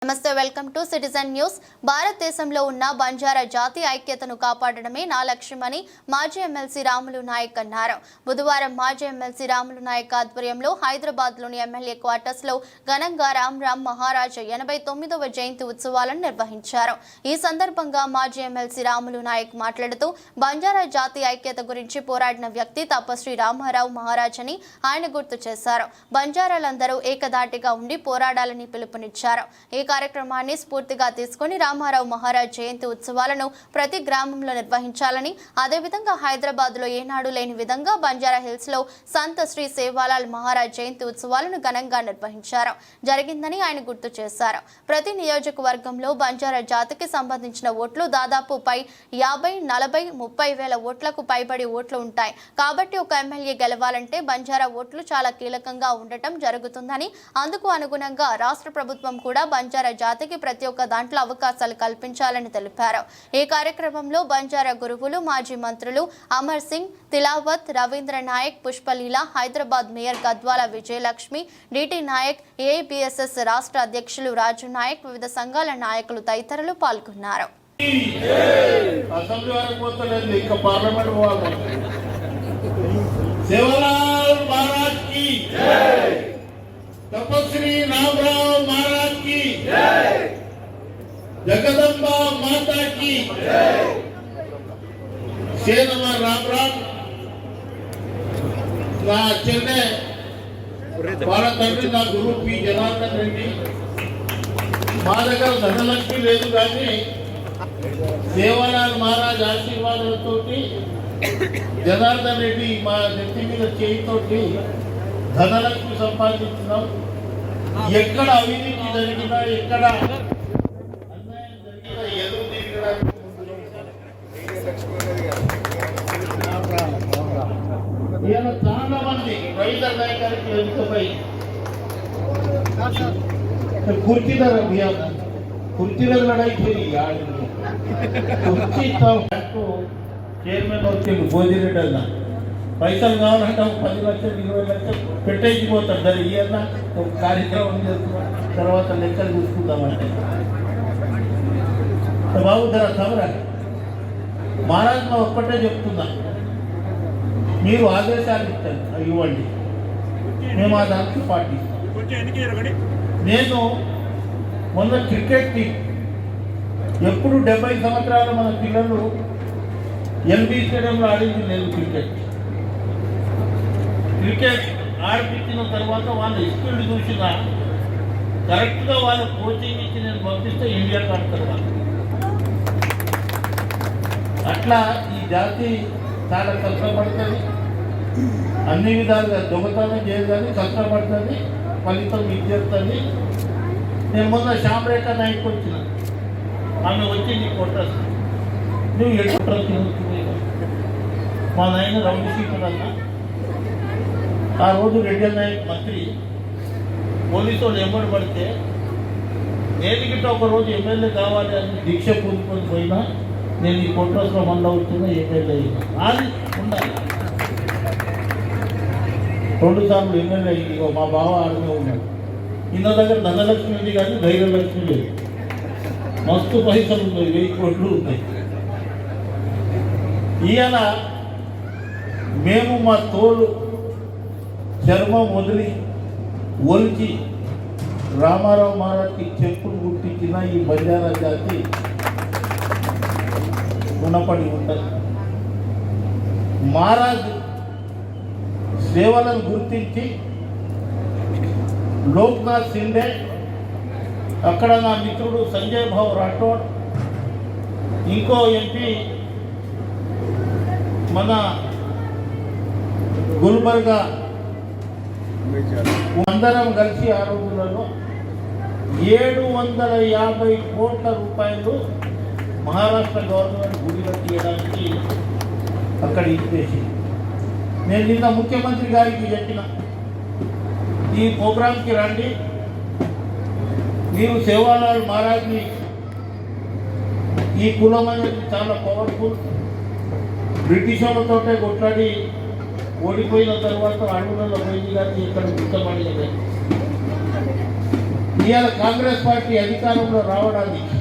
నమస్తే, welcome to citizen news. భారతదేశంలో ఉన్న బంజారా జాతి ఐక్యతను కాపాడడమే నా లక్ష్యమని మాజీ ఎమ్మెల్సీ రాములు నాయక్ అన్నారు. బుధవారం మాజీ ఎమ్మెల్సీ రాములు నాయక్ ఆధ్వర్యంలో హైదరాబాద్లోని ఎమ్మెల్యే క్వార్టర్స్లో ఘనంగా రామ్ మహారాజ్ 89వ జయంతి ఉత్సవాలను నిర్వహించారు. ఈ సందర్భంగా మాజీ ఎమ్మెల్సీ రాములు నాయక్ మాట్లాడుతూ బంజారా జాతి ఐక్యత గురించి పోరాడిన వ్యక్తి తపస్వి రామారావు మహారాజ్ అని ఆయన గుర్తు చేశారు. బంజారాలందరూ ఏకదాటిగా ఉండి పోరాడాలని పిలుపునిచ్చారు. ఈ కార్యక్రమాన్ని స్ఫూర్తిగా తీసుకుని రామారావు మహారాజ్ జయంతి ఉత్సవాలను ప్రతి గ్రామంలో నిర్వహించాలని, అదేవిధంగా హైదరాబాద్ లో ఏనాడు లేని విధంగా బంజారా హిల్స్ లో సంత శ్రీ సేవాలాల్ మహారాజ్ జయంతి ఉత్సవాలను ఘనంగా నిర్వహించారు జరిగిందని ఆయన గుర్తు చేశారు. ప్రతి నియోజకవర్గంలో బంజారా జాతికి సంబంధించిన ఓట్లు దాదాపు 50, 40, 30 వేల ఓట్లకు పైబడి ఓట్లు ఉంటాయి. కాబట్టి ఒక ఎమ్మెల్యే గెలవాలంటే బంజారా ఓట్లు చాలా కీలకంగా ఉండటం జరుగుతుందని, అందుకు అనుగుణంగా రాష్ట్ర ప్రభుత్వం కూడా బంజారా జాతికి ప్రతి ఒక్క దాంట్లో అవకాశాలు కల్పించాలని తెలిపారు. ఈ కార్యక్రమంలో బంజారా గురువులు, మాజీ మంత్రులు అమర్ సింగ్, తిలావత్, రవీంద్ర నాయక్, పుష్పలీల, హైదరాబాద్ మేయర్ గద్వాల విజయలక్ష్మి, డిటి నాయక్, ఏఐబిఎస్ఎస్ రాష్ట్ర అధ్యక్షులు రాజు నాయక్, వివిధ సంఘాల నాయకులు తదితరులు పాల్గొన్నారు. तपस्वी रामराव महाराज की जय, जगदम्बा माता की जय, शेरवा रामराव ना चेन्नई भारत ना गुरु पी जनार्दन रेड्डी మా దగ్గర ధనలక్ష్మి లేదు కానీ సేవాలాల్ మహారాజ్ ఆశీర్వాదాలతో జనార్దన్ రెడ్డి మా నెత్తి మీద చేయితోటి ధనలక్ష్మి సంపాదించినాం. ఎక్కడ అవినీతి జరిగినా, ఎక్కడ అన్యాయం జరిగినా ఎదురు తిరగడానికి చాలా మంది రైతు నాయకులకి ఎంతపై కుర్చీదార్ అభియాన్ కుర్చీదార్ లడాయి थी यार కుర్చీ చైర్మన్ వచ్చి భోజిరెడ్డి అన్న పైసలు కావాలంటే 10 లక్షలు 20 లక్షలు పెట్టేసిపోతారు. సరే ఇవన్న ఒక కార్యక్రమం చేస్తున్నాం, తర్వాత లెక్కలు చూసుకుందామంటే బాబు ధర సమరా మహారాజ్ మా ఒక్కటే చెప్తున్నా, మీరు ఆదేశాలు ఇస్తారు ఇవ్వండి, మేము ఆ దానికి పాటిస్తాం. నేను మొన్న క్రికెట్ టీం ఎప్పుడు 70 సంవత్సరాలు మన పిల్లలు ఎల్బీ స్టేడియంలో ఆడింది లేదు. క్రికెట్ ఆడిపించిన తర్వాత వాళ్ళ స్పీడ్ చూసిన కరెక్ట్గా వాళ్ళ కోచింగ్ ఇచ్చి నేను పంపిస్తే ఇండియాకి ఆడతారు వాళ్ళు. అట్లా ఈ జాతి చాలా కష్టపడుతుంది, అన్ని విధాలుగా దొంగతనం చేయదని కష్టపడుతుంది, ఫలితం ఇచ్చేస్తుంది. నేను మొన్న శ్యామరేఖ నాయకు వచ్చిన, ఆమె వచ్చి నీ కొట్టదు, నువ్వు ఎట్టు మా నాయన రౌండ్ అన్న ఆ రోజు రెడ్డి నాయక్ మంత్రి పోలీసు వాళ్ళు ఎంబడి పడితే నేను గిట్ట ఒకరోజు ఎమ్మెల్యే కావాలి అని దీక్ష పూనుకొని పోయినా నేను ఈ కొట్రస్లో మళ్ళీ అవుతున్నా ఎమ్మెల్యే అయినా అది ఉండాలి. 2 సార్లు ఎమ్మెల్యే అయ్యి మా బావ ఆడమే ఉన్నాడు. ఇన్న దగ్గర ధనలక్ష్మి ఉంది కానీ ధైర్యలక్ష్మి లేదు. మస్తు పైసలు ఉన్నాయి, 1000 కోట్లు ఉన్నాయి. ఈయన మేము మా తోలు చర్మం వదిలి ఒలిచి రామారావు మహారాజ్కి చెప్పులు గుర్తించిన ఈ బంజారా జాతి రుణపడి ఉంటుంది. మహారాజ్ సేవలను గుర్తించి లోక్నాథ్ సిండే, అక్కడ నా మిత్రుడు సంజయ్ భావ్ రాఠోడ్, ఇంకో ఎంపీ మన గుల్బర్గా అందరం కలిసి ఆ రోజులలో 750 కోట్ల రూపాయలు మహారాష్ట్ర గవర్నమెంట్ గుడి కట్టియడానికి అక్కడ ఇచ్చేసి, నేను నిన్న ముఖ్యమంత్రి గారికి చెప్పిన, ఈ ప్రోగ్రాంకి రండి, మీరు సేవాలాల్ మహారాజ్ని, ఈ కులం అనేది చాలా పవర్ఫుల్, బ్రిటిష్ వాళ్ళతోటే కొట్లాడి ఓడిపోయిన తర్వాత అడవులలో పోయింది కానీ ఇక్కడ గుర్తపడలేదు. ఇవాళ కాంగ్రెస్ పార్టీ అధికారంలో రావడానికి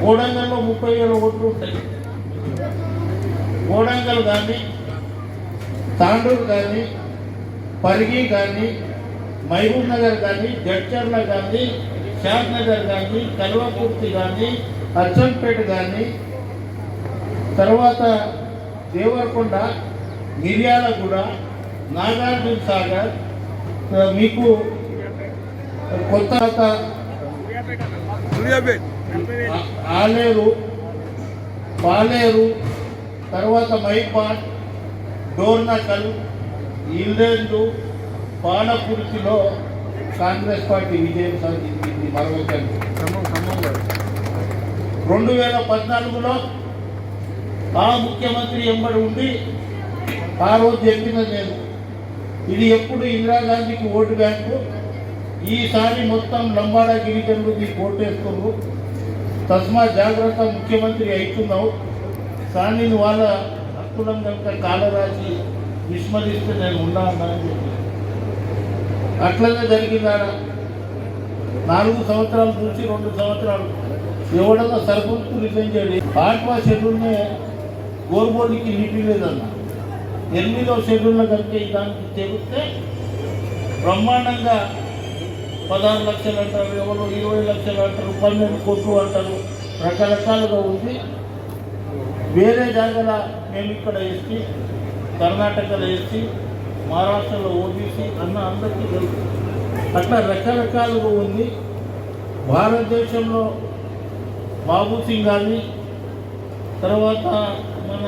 కోడంగల్లో 30,000 ఓట్లు ఉంటాయి. కోడంగల్ కానీ, తాండూరు కానీ, పరిగి కానీ, మహబూబ్ నగర్ కానీ, జడ్చర్ల కానీ, షాద్ నగర్ కానీ, కల్వకుర్తి కానీ, అచ్చంపేట కానీ, తర్వాత దేవరకొండ, మిర్యాలగూడ, నాగార్జున సాగర్, మీకు కొత్త ఆలేరు, పాలేరు, తర్వాత మైపాడ్, డోర్నకల్, ఇల్లేందు, పాలకుర్తిలో కాంగ్రెస్ పార్టీ విజయం సాధించింది. మరొకటి 2014లో ఆ ముఖ్యమంత్రి ఎంబడి ఉండి ఆ రోజు చెప్పిన నేను, ఇది ఎప్పుడు ఇందిరాగాంధీకి ఓటు బ్యాంకు, ఈసారి మొత్తం లంబాడా గిరిజనులు నీకు ఓటేస్తున్నారు, తస్మా జాగ్రత్త, ముఖ్యమంత్రి అవుతున్నావు, కానీ వాళ్ళ హక్కులం కనుక కాలరాసి విస్మరిస్తే నేను ఉన్నానని చెప్పి అట్లనే జరిగిందారా. 4 సంవత్సరాలు చూసి 2 సంవత్సరాలు ఎవడన్నా సర్పంచ్కు రిజైన్ చేయండి. 8వ షెడ్యూల్నే గోర్బోర్డుకి నీటి లేదన్న, 8వ షెడ్యూల్లో కనుక దానికి చెబితే బ్రహ్మాండంగా 16 లక్షలు అంటారు, ఎవరు 20 లక్షలు అంటారు, 12 కోట్లు అంటారు, రకరకాలుగా ఉంది. వేరే జాగాల మేము ఇక్కడ ఎస్టీ, కర్ణాటకలో ఎస్టీ, మహారాష్ట్రలో ఓబీసీ అన్న అందరికీ తెలుసు. అట్లా రకరకాలుగా ఉంది. భారతదేశంలో బాబు సింగ్ కానీ, తర్వాత మన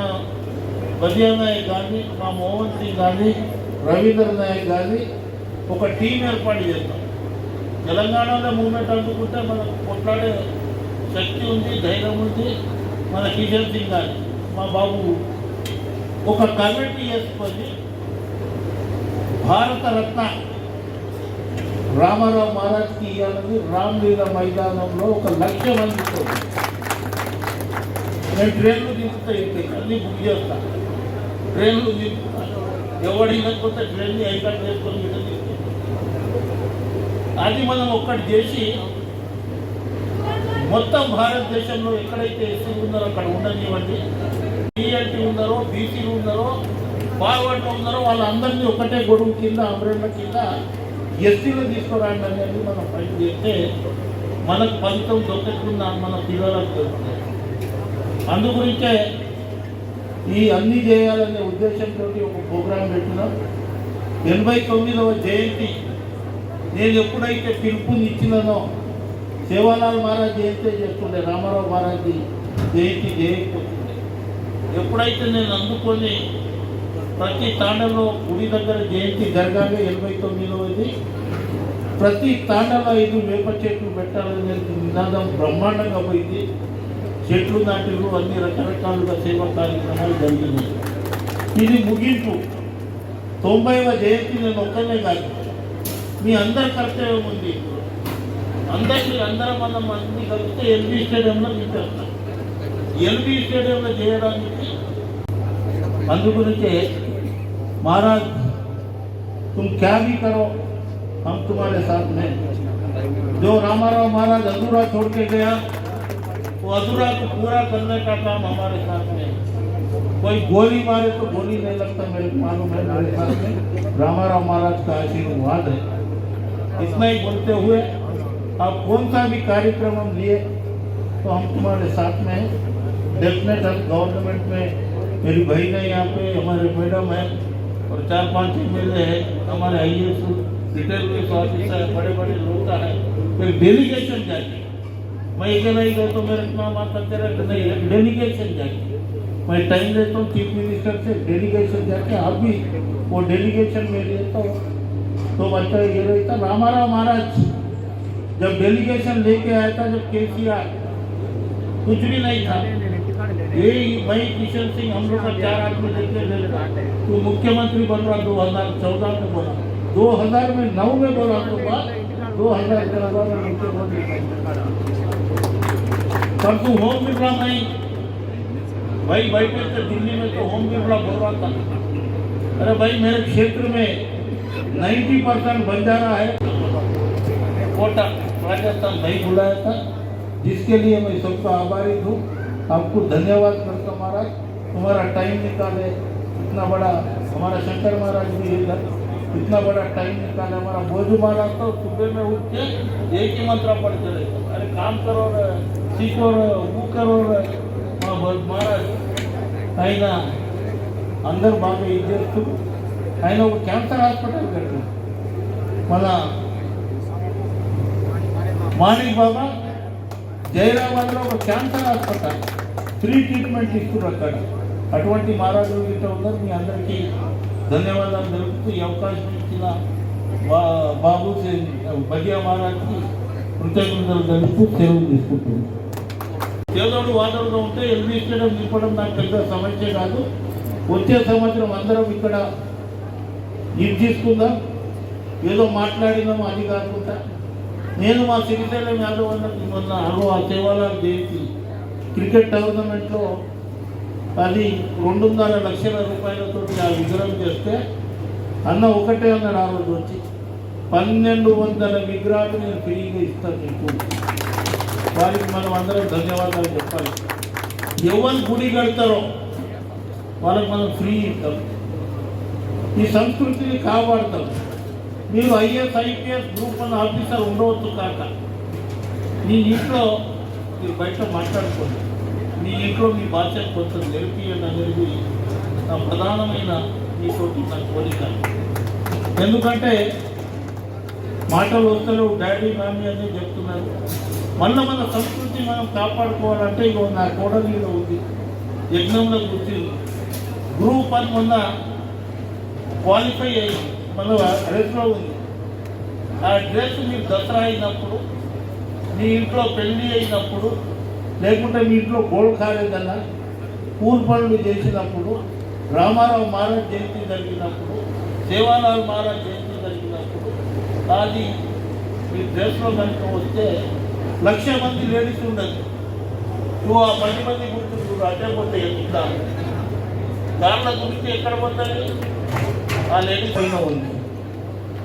బదియా నాయక్ కానీ, మా మోహన్ సింగ్ కానీ, రవీంద్ర నాయక్ కానీ ఒక టీం ఏర్పాటు చేస్తాం. తెలంగాణలో మూమెంట్ అందుకుంటే మనకు కొట్లాడే శక్తి ఉంది, ధైర్యం ఉంది. మన కిషన్ సింగ్ కానీ, మా బాబు ఒక కమిటీ వేసుకొని భారతరత్న రామారావు మహారాజ్కి ఇవ్వాలని రామ్లీల మైదానంలో 1,00,000 మందితో నేను ట్రైన్లు దింపుతా, అన్నీ బుక్ చేస్తా, ట్రైన్లు దింపుతా, ఎవడినకపోతే ట్రైన్ని ఐకాట్ చేసుకొని మీద తీసుకుంటాం. అది మనం ఒక్కటి చేసి మొత్తం భారతదేశంలో ఎక్కడైతే ఎస్సీలు ఉన్నారో అక్కడ ఉండనివ్వండి, టీఎల్టీ ఉన్నారో, బీసీలు ఉన్నారో, ఫార్వర్డ్లో ఉన్నారో వాళ్ళందరినీ ఒకటే గొడుగు కింద, అంబ్రెల్లా కింద ఎస్సీలు తీసుకురండి అనేది మనం ఫైట్ చేస్తే మనకు ఫలితం దొరకకుండా మన పిల్లలకు దొరుకుతుంది. అందుగురించే ఈ అన్నీ చేయాలనే ఉద్దేశంతో ఒక ప్రోగ్రాం పెట్టినాం. 89వ జయంతి నేను ఎప్పుడైతే పిలుపునిచ్చినానో సేవాలాల్ మహారాజ్ జయంతి చేస్తుండే, రామారావు మహారాజ్ జయంతి చేయకపోతుండే. ఎప్పుడైతే నేను అందుకొని ప్రతి తాండలో గుడి దగ్గర జయంతి జరగాలి 89వది, ప్రతి తాండలో 5 వేప చెట్లు పెట్టాలనే నినాదం బ్రహ్మాండంగా పోయింది. చెట్లు నాటిలు అన్ని రకరకాలుగా సేవా కార్యక్రమాలు జరిగినాయి. ఇది ముగింపు. 90వ జయంతి నేను ఒక్కనే కాదు, మీ అందరి కర్తవ్యం ఉంది. అందరం మనం అన్ని కలిస్తే ఎల్బీ స్టేడియంలో తీసుకెళ్తాం. ఎల్బీ స్టేడియంలో చేయడానికి అందుగురించే महाराज तुम क्या भी करो हम तुम्हारे साथ में। जो रामाराव महाराज अधूरा छोड़ के गया वो अधूरा को पूरा करने का काम हमारे साथ में। कोई गोली मारे तो गोली नहीं लगता, मेरे मालूम है, मेरे साथ में रामाराव महाराज का आशीर्वाद है। इतना ही बोलते हुए आप कौन सा भी कार्यक्रम हम लिए तो हम तुम्हारे साथ में हैं। डेफिनेट गवर्नमेंट में मेरी बहन है, यहाँ पे हमारे मैडम है और 4-5 एमएलए है, हमारे IAS रिटायर्ड ऑफिसर है, बड़े बड़े लोग है। फिर डेलीगेशन जाके मैं अकेला ही गया तो मेरे नाम आता तेरा नहीं है, डेलीगेशन जाके मैं टाइम देता हूँ चीफ मिनिस्टर से, डेलीगेशन जाके आप भी वो डेलीगेशन में रहता हूँ। तो बच्चा ये रहता रामाराव महाराज जब डेलीगेशन लेके आया था, जब KCR कुछ भी नहीं था, यही भाई किशन सिंह हम लोग का 4 आदमी लेके लेता, तो मुख्यमंत्री बन रहा 2014 में बोला, 2009 में बोला तो बात 2014 में मुख्यमंत्री। पर तू होम बिरला नहीं भाई, बैठे थे दिल्ली में तो होम बिरला बोल रहा था। अरे भाई मेरे क्षेत्र में 90% बंजारा है, कोटा राजस्थान नहीं बुलाया था, जिसके लिए मैं सबका आभारी हूँ। आपको धन्यवाद करता हूँ महाराज, तुम्हारा टाइम निकाले, इतना बड़ा हमारा शंकर महाराज भी इधर इतना बड़ा टाइम निकाले। हमारा बोझू महाराज तो सुबह में उठ के एक ही मंत्र पढ़ते रहते, अरे काम करो रे, सीखो रे, वो करो रे। महाराज ఆయన అందరూ బాగా ఇది చేస్తూ ఆయన ఒక క్యాన్సర్ హాస్పిటల్ కట్టారు. మన మాణిక్ బాబా జయరాబాద్లో ఒక క్యాన్సర్ హాస్పిటల్ ఫ్రీ ట్రీట్మెంట్ ఇస్తున్నారు అక్కడ. అటువంటి మహారాజులు ఇట్లా ఉన్నారు. మీ అందరికీ ధన్యవాదాలు తెలుపుతూ ఈ అవకాశం ఇచ్చిన బాబు బజియా మహారాజ్కి కృతజ్ఞతలు తెలుపుతూ సేవలు తీసుకుంటున్నాను. పేదోడు వాదనగా ఉంటే ఎల్బీ స్టేడియం నింపడం నాకు పెద్ద సమస్య కాదు. వచ్చే సంవత్సరం అందరం ఇక్కడ ఇది తీసుకుందాం. ఏదో మాట్లాడినాము అది కాకుండా నేను మా సిరిశైలం యాదవ్ అన్నది మొన్న ఆ సేవాలాల్ జయంతి క్రికెట్ టోర్నమెంట్లో అది 2.5 లక్షల రూపాయలతో ఆ విగ్రహం చేస్తే అన్న ఒకటే అన్నాడు ఆ రోజు వచ్చి, 1200 విగ్రహాలు నేను ఫ్రీగా ఇస్తాను మీకు. వారికి మనం అందరం ధన్యవాదాలు చెప్పాలి. ఎవరు గుడి కడతారో వాళ్ళకి మనం ఫ్రీ ఇస్తాం. ఈ సంస్కృతిని కాపాడతాం. మీరు ఐఏఎస్ ఐపీఎస్ గ్రూప్ 1 ఆఫీసర్ ఉండవచ్చు కాక మీ ఇంట్లో మీరు బయట మాట్లాడుకోండి. మీ ఇంట్లో మీ భాష కొంచెం నేర్పియండి అనేది నా ప్రధానమైన మీతోటి నా కోరిక. ఎందుకంటే మాటలు వస్తలేవు, డాడీ మామీ అని చెప్తున్నారు. మళ్ళీ మన సంస్కృతి మనం కాపాడుకోవాలంటే ఇక నా కోడలిలో ఉంది, యజ్ఞంలో కూర్చుంది. గ్రూప్ 1 మొన్న క్వాలిఫై అయ్యి మన డ్రెస్లో ఉంది. ఆ డ్రెస్ మీరు దసరా అయినప్పుడు, మీ ఇంట్లో పెళ్ళి అయినప్పుడు, లేకుంటే మీ ఇంట్లో గోల్డ్ కాలేదన్నా పూల్ పనులు చేసినప్పుడు, రామారావు మహారాజ్ జయంతి జరిగినప్పుడు, సేవాలాల్ మహారాజ్ జయంతి జరిగినప్పుడు అది మీ డ్రెస్లో కనుక వస్తే 1,00,000 మంది లేడీస్ ఉండదు. నువ్వు ఆ 10 మంది గుర్తు అడ్డే పోతే ఎక్కుతాను. దాంట్లో గురించి ఎక్కడ పోతాయి? ఆ లేడీస్ పైన ఉంది.